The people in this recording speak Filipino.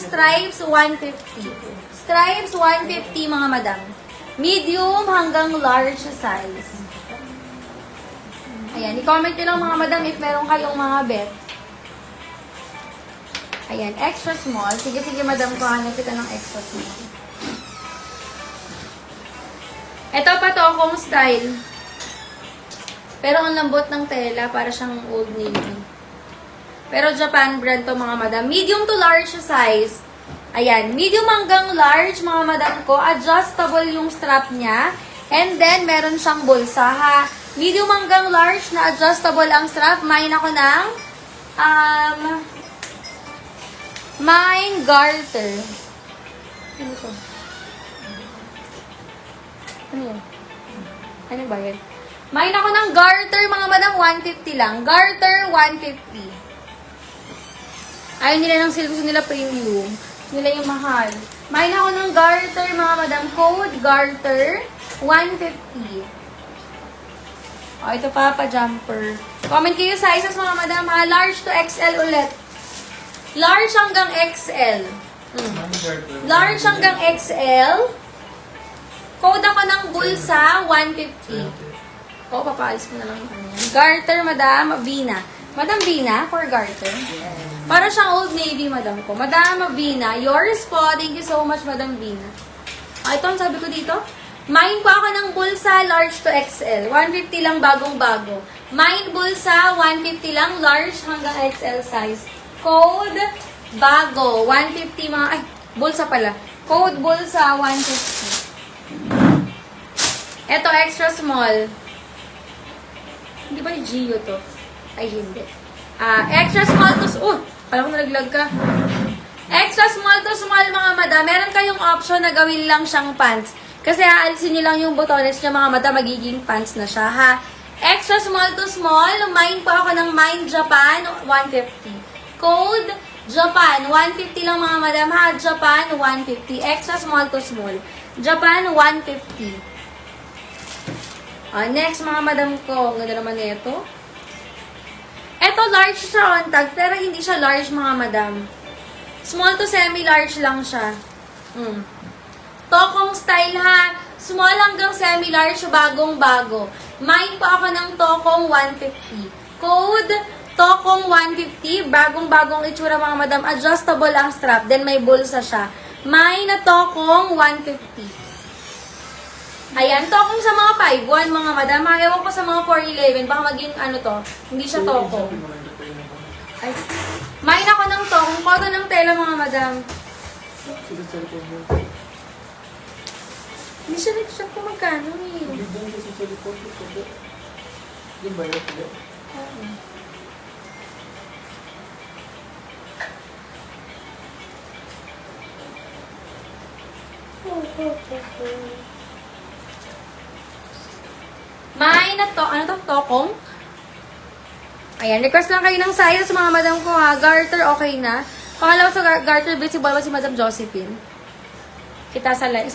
stripes, 150. Stripes, 150 mga madam. Medium hanggang large size. Ayan, i-comment nyo lang mga madam if meron kayong mga bet. Ayan, extra small. Sige, madam, kuhanan kita ng extra small. Ito pa to, kung style. Pero ang lambot ng tela, para siyang Old Navy. Pero Japan brand to mga madam. Medium to large size. Ayan, medium hanggang large mga madam ko. Adjustable yung strap niya. And then, meron siyang bulsa ha. Medium hanggang large na adjustable ang strap. Main ako ng mine garter. Ano to? Ano yun? Ano ba yun? Main ako ng garter, mga madam, 150 lang. Garter, 150. Ayaw nila ng silk, gusto nila premium. Nila yung mahal. Main ako ng garter, mga madam. Code garter, 150. O, ito pa, pa-jumper. Comment kayo sizes, mga madam, ha? Large to XL ulit. Large hanggang XL. Large hanggang XL. Code ako ng bulsa, 150. O, papaalis ko na lang yung ano yan. Garter, madam, Bina. Madam Bina, for garter. Para siyang Old Navy, madam ko. Madam Bina, yours po. Thank you so much, madam Bina. Ito ang sabi ko dito. Mine po ako ng bulsa, large to XL. 150 lang bagong-bago. Mine bulsa, 150 lang, large hanggang XL size. Code, bago, 150 mga, ay, bulsa pala. Code bulsa, 150. Ito, extra small. Hindi ba yung Gio to? Ay, hindi. Extra small to, kala ko nalaglag ka. Extra small to small, mga madam. Meron kayong option na gawin lang siyang pants. Kasi aalisin nyo lang yung botones nyo, mga madam, magiging pants na siya, ha? Extra small to small, mine po ako ng Mine Japan, 150. Code, Japan, 150 lang, mga madam, ha? Japan, 150. Extra small to small. Japan, 150. Next, mga madam ko, ang ganda naman nito. Ito, large siya on tag, pero hindi siya large, mga madam. Small to semi-large lang siya. Tokong style, ha? Small hanggang semi-large, bagong-bago. Mine pa ako ng Tokong 150. Code, Tokong 150. Bagong-bagong itsura, mga madam. Adjustable ang strap. Then, may bulsa siya. Mine na Tokong 150. Ayan, Tokong sa mga 5'1", mga madam. Ewan ko sa mga 4'11", baka maging ano to, hindi siya Tokong. Ay, main ako ng Tokong. Kodo ng tela, mga madam. Hindi siya nag-shop kung magkano eh. Hindi doon kasi sa likod. Yung bayot ulit. May na to, ano to? Tokong? Ayan, request lang kayo ng size mga madam ko ha. Garter, okay na. Pangalawa sa garter, visible ba si Madam Josephine? Kita sa ano.